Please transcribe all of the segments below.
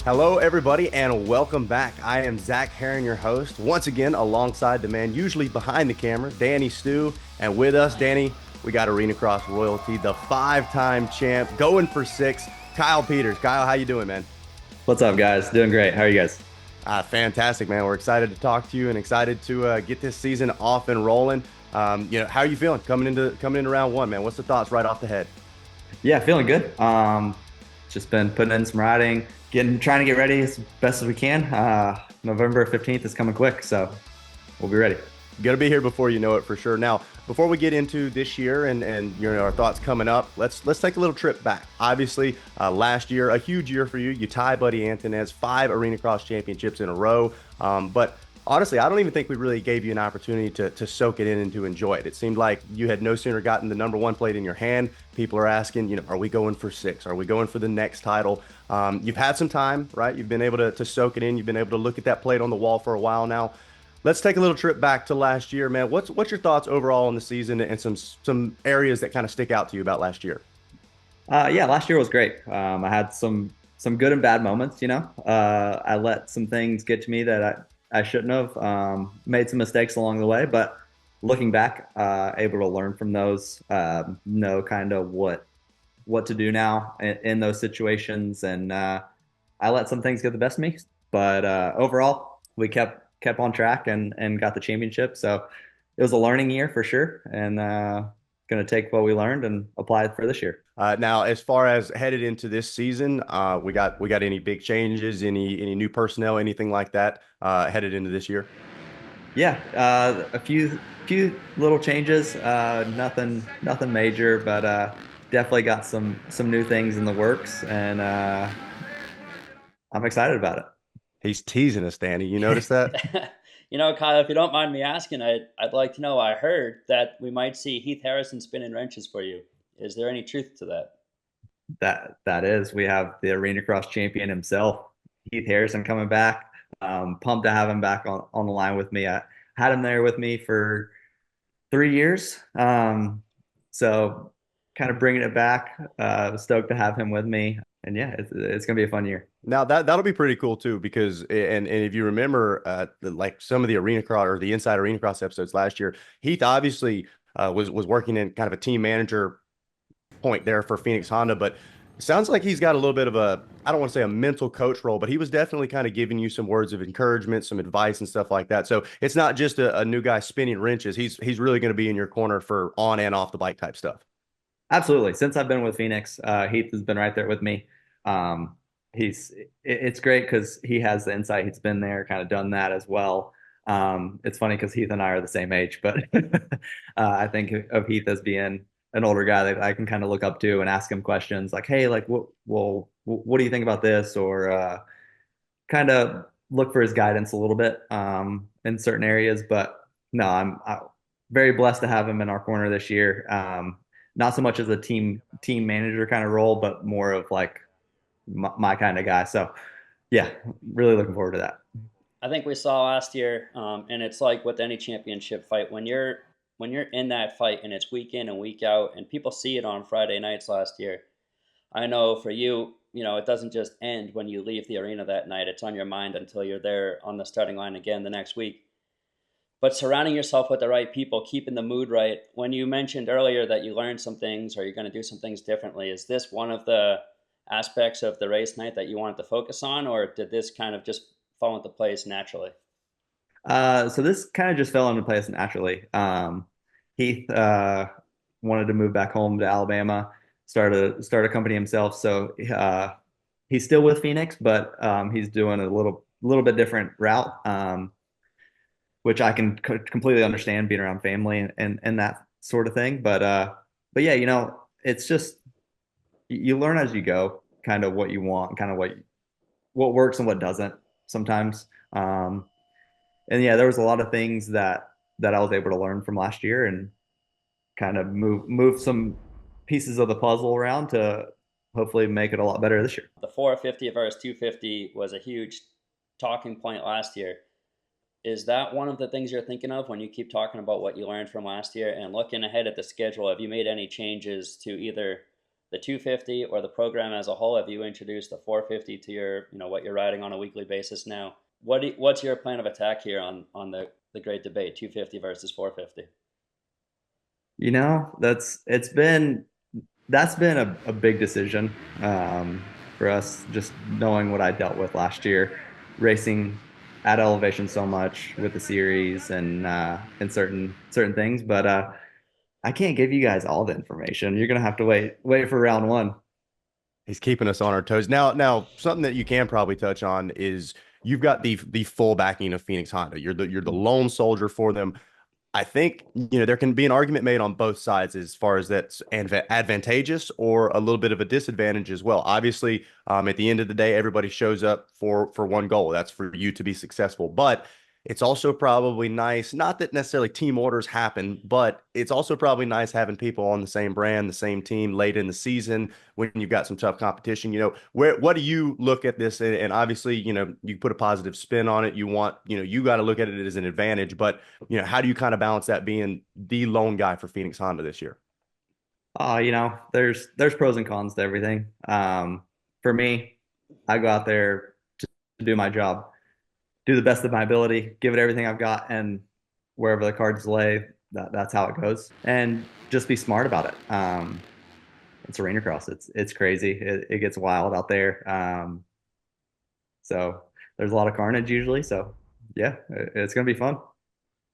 Hello, everybody, and welcome back. I am Zach Herring, your host, once again alongside the man usually behind the camera, Danny Stew. And with us, Danny, we got Arena Cross royalty, the five-time champ, going for six, Kyle Peters. Kyle, how you doing, man? What's up, guys? Doing great. How are you guys? Fantastic, man. We're excited to talk to you and excited to get this season off and rolling. How are you feeling coming into round one, man? What's the thoughts right off the head? Yeah, feeling good. Just been putting in some riding, trying to get ready as best as we can. November 15th is coming quick, so we'll be ready. Gonna be here before you know it for sure. Now, before we get into this year and our thoughts coming up, let's take a little trip back. Obviously, last year a huge year for you. You tie Buddy Antonez 5 Arena Cross championships in a row. But honestly, I don't even think we really gave you an opportunity to soak it in and to enjoy it. It seemed like you had no sooner gotten the number one plate in your hand. People are asking, are we going for six? Are we going for the next title? You've had some time, right? You've been able to soak it in. You've been able to look at that plate on the wall for a while now. Let's take a little trip back to last year, man. What's your thoughts overall on the season and some areas that kind of stick out to you about last year? Yeah, last year was great. I had some good and bad moments. I let some things get to me that I shouldn't have. Made some mistakes along the way, but looking back, able to learn from those, know kind of what to do now in those situations, and I let some things get the best of me. But overall, we kept on track and got the championship. So it was a learning year for sure, and going to take what we learned and apply it for this year. Now, as far as headed into this season, we got any big changes, any new personnel, anything like that headed into this year? Yeah, a few little changes, nothing major, but definitely got some new things in the works, and I'm excited about He's teasing us, Danny. You notice that? Kyle, if you don't mind me asking, I'd like to know. I heard that we might see Heath Harrison spinning wrenches for you. Is there any truth to that? That is, we have the Arena Cross champion himself, Heath Harrison, coming back. Pumped to have him back on the line with me. I had him there with me for 3 years. So kind of bringing it back. Stoked to have him with me. And yeah, it's gonna be a fun year. Now that'll be pretty cool too, because and if you remember, like some of the Arena Cross or the Inside Arena Cross episodes last year, Heath obviously was working in kind of a team manager point there for Phoenix Honda, but it sounds like he's got a little bit of a, I don't want to say a mental coach role, but he was definitely kind of giving you some words of encouragement, some advice and stuff like that. So it's not just a new guy spinning wrenches. He's really going to be in your corner for on and off the bike type stuff. Absolutely. Since I've been with Phoenix, Heath has been right there with me. It's great because he has the insight. He's been there, kind of done that as well. It's funny because Heath and I are the same age, but I think of Heath as being an older guy that I can kind of look up to and ask him questions like, "Hey, like, what do you think about this?" Or kind of look for his guidance a little bit in certain areas. But no, I'm very blessed to have him in our corner this year. Not so much as a team manager kind of role, but more of like my kind of guy. So yeah, really looking forward to that. I think we saw last year, and it's like with any championship fight when you're in that fight and it's week in and week out, and people see it on Friday nights last year. I know for you, it doesn't just end when you leave the arena that night. It's on your mind until you're there on the starting line again the next week. But surrounding yourself with the right people, keeping the mood right. When you mentioned earlier that you learned some things or you're going to do some things differently, is this one of the aspects of the race night that you wanted to focus on, or did this kind of just fall into place naturally? So this kind of just fell into place naturally. Heath wanted to move back home to Alabama, start a company himself. So he's still with Phoenix, but he's doing a little bit different route, which I can completely understand, being around family and that sort of thing. But yeah, it's just you learn as you go, kind of what you want, kind of what works and what doesn't sometimes. And yeah, there was a lot of things that I was able to learn from last year and kind of move some pieces of the puzzle around to hopefully make it a lot better this year. The 450 versus 250 was a huge talking point last year. Is that one of the things you're thinking of when you keep talking about what you learned from last year and looking ahead at the schedule? Have you made any changes to either the 250 or the program as a whole? Have you introduced the 450 to your, what you're riding on a weekly basis now? What's your plan of attack here on the great debate, 250 versus 450? That's been a big decision for us, just knowing what I dealt with last year, racing at elevation so much with the series and certain things. But I can't give you guys all the information. You're gonna have to wait for round one. He's keeping us on our toes. Now, something that you can probably touch on is you've got the full backing of Phoenix Honda. You're the lone soldier for them. I think, there can be an argument made on both sides as far as that's advantageous or a little bit of a disadvantage as well. Obviously, at the end of the day, everybody shows up for one goal. That's for you to be successful. But it's also probably nice, not that necessarily team orders happen, but it's also probably nice having people on the same brand, the same team late in the season when you've got some tough competition. What do you look at this? And obviously, you put a positive spin on it. You got to look at it as an advantage, but how do you kind of balance that being the lone guy for Phoenix Honda this year? There's pros and cons to everything. For me, I go out there to do my job, do the best of my ability, give it everything I've got, and wherever the cards lay, that's how it goes. And just be smart about it. It's arena cross. It's crazy. It gets wild out there. So there's a lot of carnage usually. So yeah, it's gonna be fun.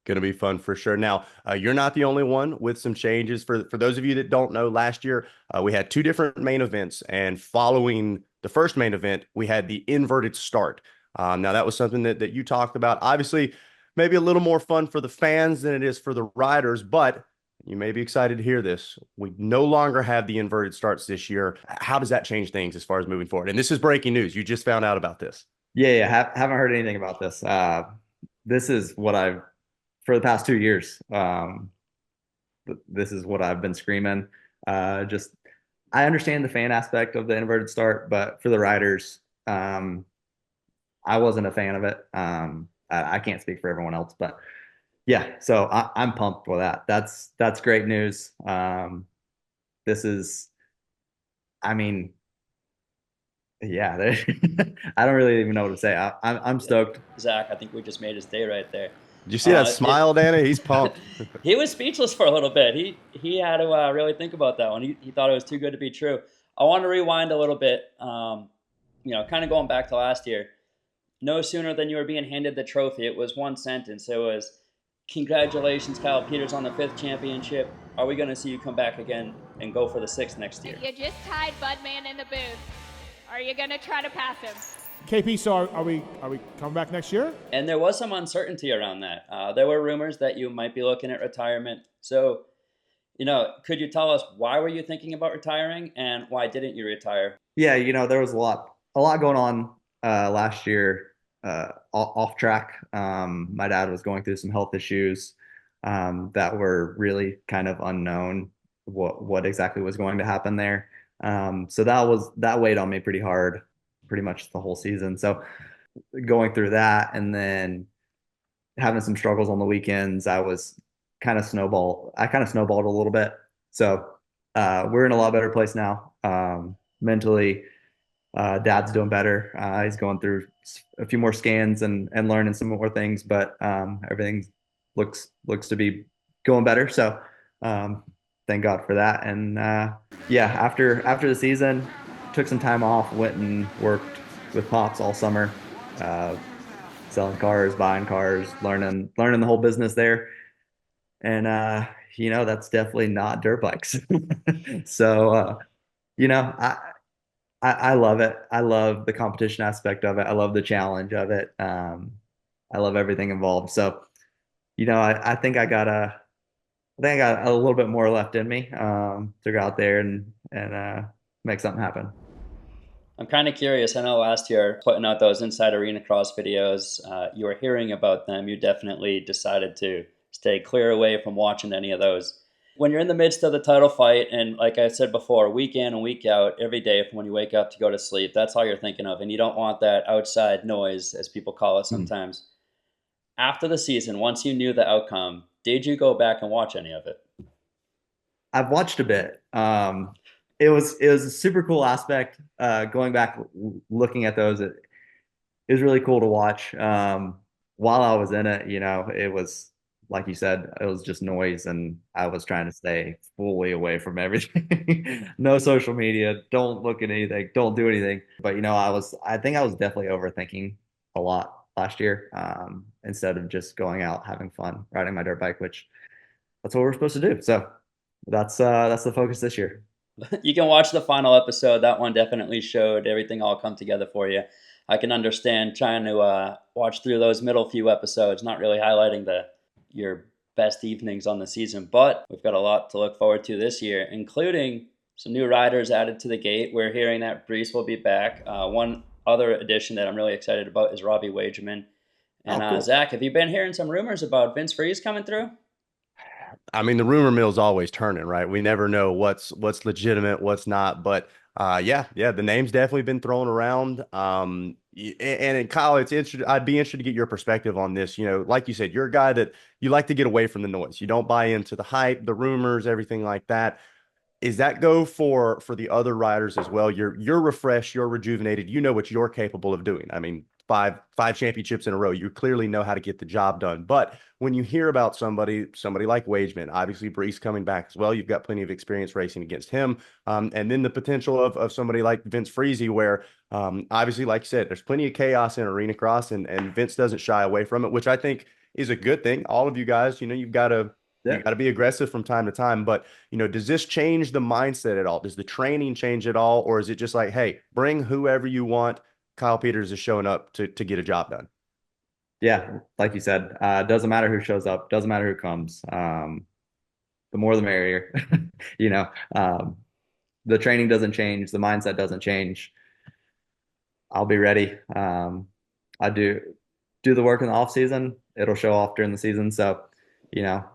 Going to be fun for sure. Now, you're not the only one with some changes. For those of you that don't know, last year we had two different main events, and following the first main event, we had the inverted start. Now, that was something that you talked about. Obviously, maybe a little more fun for the fans than it is for the riders, but you may be excited to hear this. We no longer have the inverted starts this year. How does that change things as far as moving forward? And this is breaking news. You just found out about this. Yeah. Haven't heard anything about this. This is what I've for the past 2 years. This is what I've been screaming. Just I understand the fan aspect of the inverted start, but for the riders, I wasn't a fan of it. I can't speak for everyone else, but yeah. So I'm pumped for that. That's great news. This is, I mean, yeah. I don't really even know what to say. I'm stoked. Zach, I think we just made his day right there. Did you see that smile, Dana? He's pumped. He was speechless for a little bit. He had to really think about that one. He thought it was too good to be true. I want to rewind a little bit. Kind of going back to last year. No sooner than you were being handed the trophy, it was one sentence. It was, "Congratulations, Kyle Peters, on the 5th championship. Are we going to see you come back again and go for the 6th next year?" You just tied Budman in the booth. Are you going to try to pass him? KP, so are we coming back next year? And there was some uncertainty around that. There were rumors that you might be looking at retirement. So, could you tell us, why were you thinking about retiring and why didn't you retire? Yeah, there was a lot going on last year off track. My dad was going through some health issues that were really kind of unknown what exactly was going to happen there. So that weighed on me pretty hard, pretty much the whole season. So going through that and then having some struggles on the weekends, I kind of snowballed a little bit. So we're in a lot better place now. Mentally, Dad's doing better. He's going through a few more scans and learning some more things, but everything looks to be going better. So thank God for that. And after the season, took some time off, went and worked with Pops all summer, selling cars, buying cars, learning the whole business there. And that's definitely not dirt bikes. So I love it. I love the competition aspect of it. I love the challenge of it. I love everything involved. So I think I got a little bit more left in me to go out there and make something happen. I'm kind of curious. I know last year, putting out those Inside Arena Cross videos, you were hearing about them. You definitely decided to stay clear away from watching any of those. When you're in the midst of the title fight, and like I said before, week in and week out, every day from when you wake up to go to sleep, that's all you're thinking of. And you don't want that outside noise, as people call it sometimes. After the season, once you knew the outcome, did you go back and watch any of it? I've watched a bit. it was a super cool aspect. Going back, looking at those, it was really cool to watch. While I was in it, it was like you said, it was just noise, and I was trying to stay fully away from everything. No social media, don't look at anything, don't do anything. But I think I was definitely overthinking a lot last year. Instead of just going out having fun, riding my dirt bike, which that's what we're supposed to do. So that's the focus this year. You can watch the final episode. That one definitely showed everything all come together for you. I can understand trying to watch through those middle few episodes, not really highlighting your best evenings on the season. But we've got a lot to look forward to this year, including some new riders added to the gate. We're hearing that Brees will be back. One other addition that I'm really excited about is Robbie Wageman. And Oh, cool. Zach, have you been hearing some rumors about Vince Freeze coming through? I mean, the rumor mill's always turning, right? We never know what's legitimate, what's not. But yeah, the name's definitely been thrown around. And Kyle, it's interesting. I'd be interested to get your perspective on this. Like you said, you're a guy that you like to get away from the noise. You don't buy into the hype, the rumors, everything like that. Is that go for the other riders as well? You're refreshed, you're rejuvenated. You know what you're capable of doing. I mean, five championships in a row. You clearly know how to get the job done. But when you hear about somebody like Wageman, obviously Brees coming back as well, you've got plenty of experience racing against him. And then the potential of somebody like Vince Freeze, where obviously, like you said, there's plenty of chaos in arena cross, and Vince doesn't shy away from it, which I think is a good thing. All of you guys, you've got to you Yeah. got to be aggressive from time to time. But does this change the mindset at all? Does the training change at all? Or is it just like, hey, bring whoever you want? Kyle Peters is showing up to get a job done. Yeah, like you said, doesn't matter who shows up, doesn't matter who comes. The more the merrier. You know, um, the training doesn't change, the mindset doesn't change. I'll be ready. I do the work in the off season. It'll show off during the season. So, you know,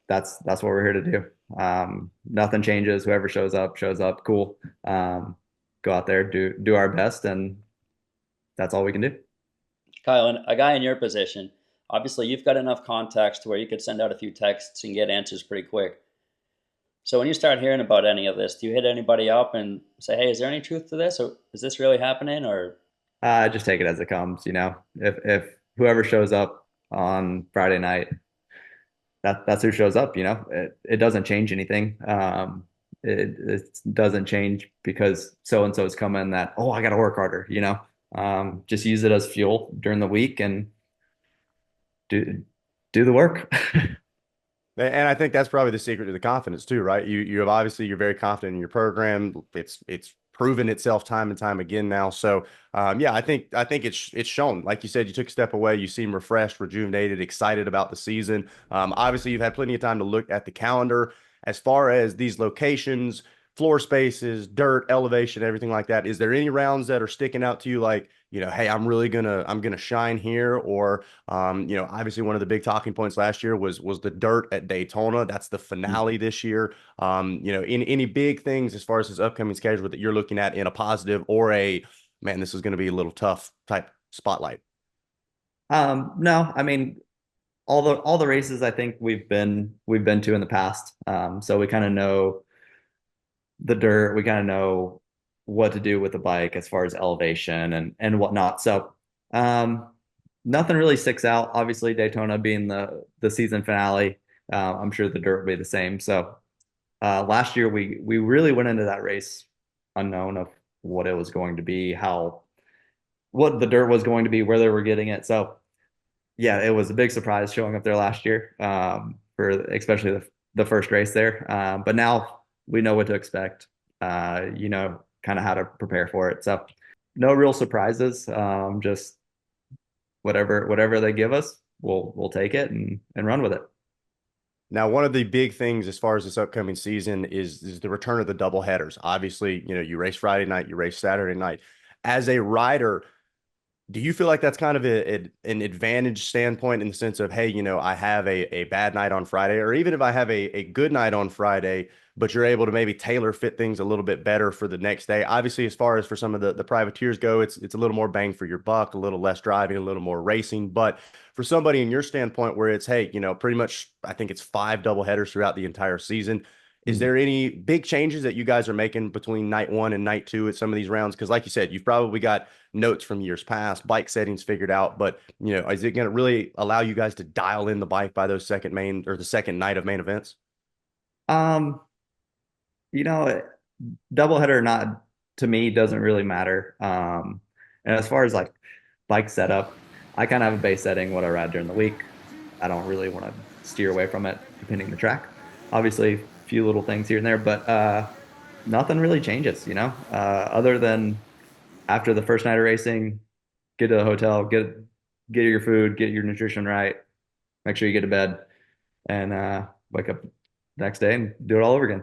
that's what we're here to do. Nothing changes. Whoever shows up. Cool. Go out there, do our best, and that's all we can do. Kyle, and a guy in your position, obviously you've got enough context to where you could send out a few texts and get answers pretty quick. So when you start hearing about any of this, do you hit anybody up and say, "Hey, is there any truth to this? Or is this really happening?" Or Just take it as it comes. If whoever shows up on Friday night, that's who shows up. It doesn't change anything. It doesn't change because so and so is coming. That I got to work harder. Just use it as fuel during the week and do the work. And I think that's probably the secret to the confidence too, right? You have obviously you're very confident in your program. It's proven itself time and time again now. So yeah, I think it's shown. Like you said, you took a step away. You seem refreshed, rejuvenated, excited about the season. Obviously, you've had plenty of time to look at the calendar as far as these locations, floor spaces, dirt, elevation, everything like that. Is there any rounds that are sticking out to you like, hey, I'm gonna shine here? Or obviously one of the big talking points last year was the dirt at Daytona. That's the finale this year. In any big things as far as his upcoming schedule that you're looking at in a positive or a man, this is going to be a little tough type spotlight. No, I mean all the races I think we've been to in the past. So we kind of know the dirt. We kind of know what to do with the bike as far as elevation and whatnot. So nothing really sticks out. Obviously, Daytona being the season finale, I'm sure the dirt will be the same. So last year we really went into that race unknown of what it was going to be, what the dirt was going to be, where they were getting it. So yeah, it was a big surprise showing up there last year, for especially the first race there. But now we know what to expect. Kind of how to prepare for it. So no real surprises. Just whatever they give us, we'll take it and run with it. Now, one of the big things as far as this upcoming season is the return of the double headers. Obviously, you race Friday night, you race Saturday night. As a rider, do you feel like that's kind of an advantage standpoint in the sense of, hey, I have a bad night on Friday, or even if I have a good night on Friday, but you're able to maybe tailor fit things a little bit better for the next day? Obviously, as far as for some of the privateers go, it's a little more bang for your buck, a little less driving, a little more racing. But for somebody in your standpoint where it's, hey, pretty much I think it's 5 double headers throughout the entire season, Is there any big changes that you guys are making between night one and night two at some of these rounds? Because like you said, you've probably got notes from years past, bike settings figured out, but is it going to really allow you guys to dial in the bike by those second main or the second night of main events? Um, you know, doubleheader or not to me doesn't really matter. And as far as like bike setup, I kind of have a base setting what I ride during the week. I don't really want to steer away from it depending on the track. Obviously, a few little things here and there, but nothing really changes, other than after the first night of racing, get to the hotel, get your food, get your nutrition right, make sure you get to bed, and wake up the next day and do it all over again.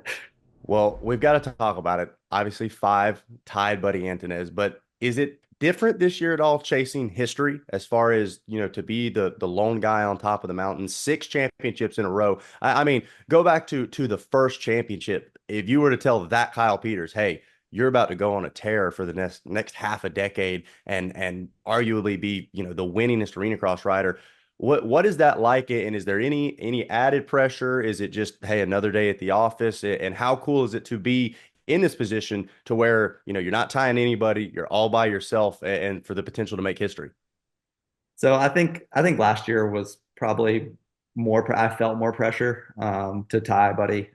Well, we've got to talk about it. Obviously, 5 tied Buddy Antunez, but is it different this year at all chasing history as far as, to be the lone guy on top of the mountain, 6 championships in a row? I mean, go back to the first championship. If you were to tell that Kyle Peters, hey, you're about to go on a tear for the next half a decade and arguably be, the winningest arena cross rider. What is that like? And is there any added pressure? Is it just, hey, another day at the office? And how cool is it to be in this position to where, you're not tying anybody, you're all by yourself and for the potential to make history? So I think last year was probably I felt more pressure to tie Buddy.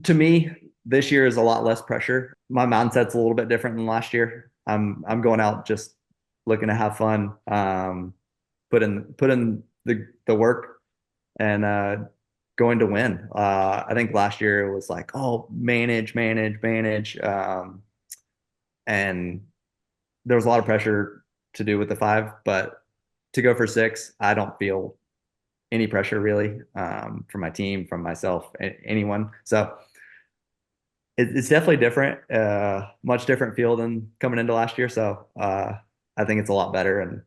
To me, this year is a lot less pressure. My mindset's a little bit different than last year. I'm going out just looking to have fun. Put in the work and going to win. I think last year it was like, oh, manage, and there was a lot of pressure to do with the 5, but to go for 6, I don't feel any pressure really from my team, from myself, anyone. So it's definitely different, much different feel than coming into last year. So I think it's a lot better, and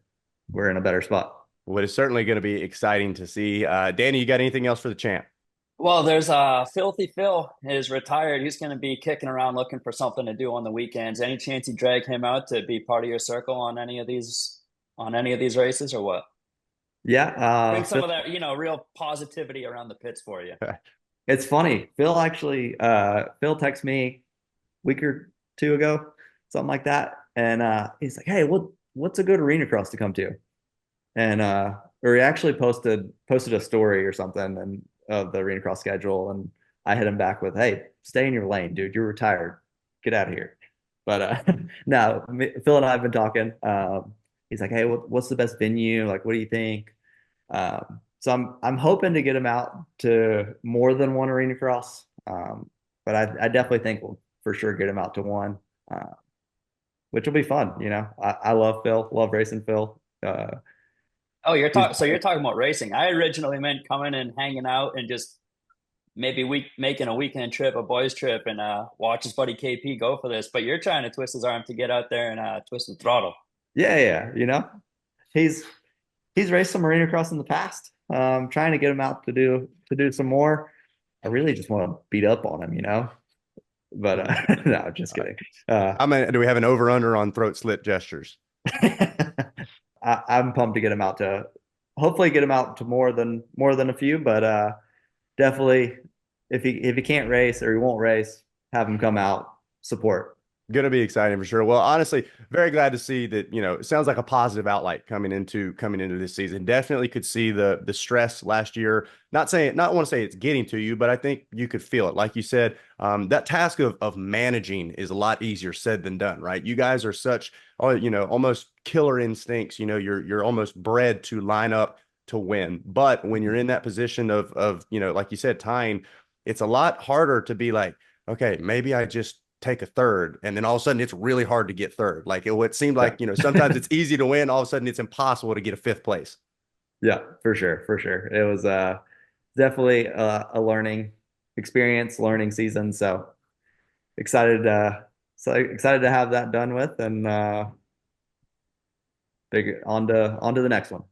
we're in a better spot. Well, it's certainly going to be exciting to see. Danny, you got anything else for the champ? Well, there's Filthy Phil is retired. He's going to be kicking around looking for something to do on the weekends. Any chance you drag him out to be part of your circle on any of these races or what? Yeah, Bring some of that, real positivity around the pits for you. it's funny. Phil texted me a week or 2 ago, something like that, and he's like, "Hey, what's a good arena cross to come to?" And or he actually posted a story or something and of the arena cross schedule, and I hit him back with, "Hey, stay in your lane, dude. You're retired. Get out of here." But no, Phil and I have been talking. He's like, "Hey, what's the best venue? Like, what do you think?" So I'm hoping to get him out to more than one arena cross, but I definitely think we'll for sure get him out to one, which will be fun. I love Phil, love racing Phil. Oh, so you're talking about racing. I originally meant coming and hanging out and just maybe making a weekend trip, a boys trip, and watch his buddy KP go for this. But you're trying to twist his arm to get out there and twist the throttle. Yeah. He's raced some arena cross in the past. Trying to get him out to do some more. I really just want to beat up on him, But no, just kidding. Do we have an over under on throat slit gestures? I'm pumped to get him out to hopefully get him out to more than a few, but definitely if he can't race or he won't race, have him come out, support. Going to be exciting for sure. Well, honestly, very glad to see that, it sounds like a positive outlight coming into this season. Definitely could see the stress last year. Not want to say it's getting to you, but I think you could feel it. Like you said, that task of managing is a lot easier said than done, right? You guys are such, almost killer instincts. You're almost bred to line up to win. But when you're in that position of like you said, tying, it's a lot harder to be like, okay, maybe I just take a third, and then all of a sudden it's really hard to get third. Like it seemed like, sometimes it's easy to win, all of a sudden it's impossible to get a 5th place. Yeah, for sure. It was definitely a learning experience, learning season. So excited to have that done with, and big on to the next one.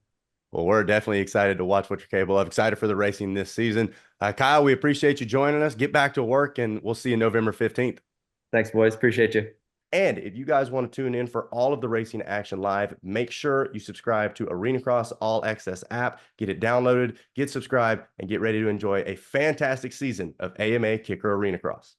Well, we're definitely excited to watch what you're capable of. Excited for the racing this season. Kyle, we appreciate you joining us. Get back to work, and we'll see you November 15th. Thanks, boys. Appreciate you. And if you guys want to tune in for all of the racing action live, make sure you subscribe to Arena Cross All Access app, get it downloaded, get subscribed, and get ready to enjoy a fantastic season of AMA Kicker Arena Cross.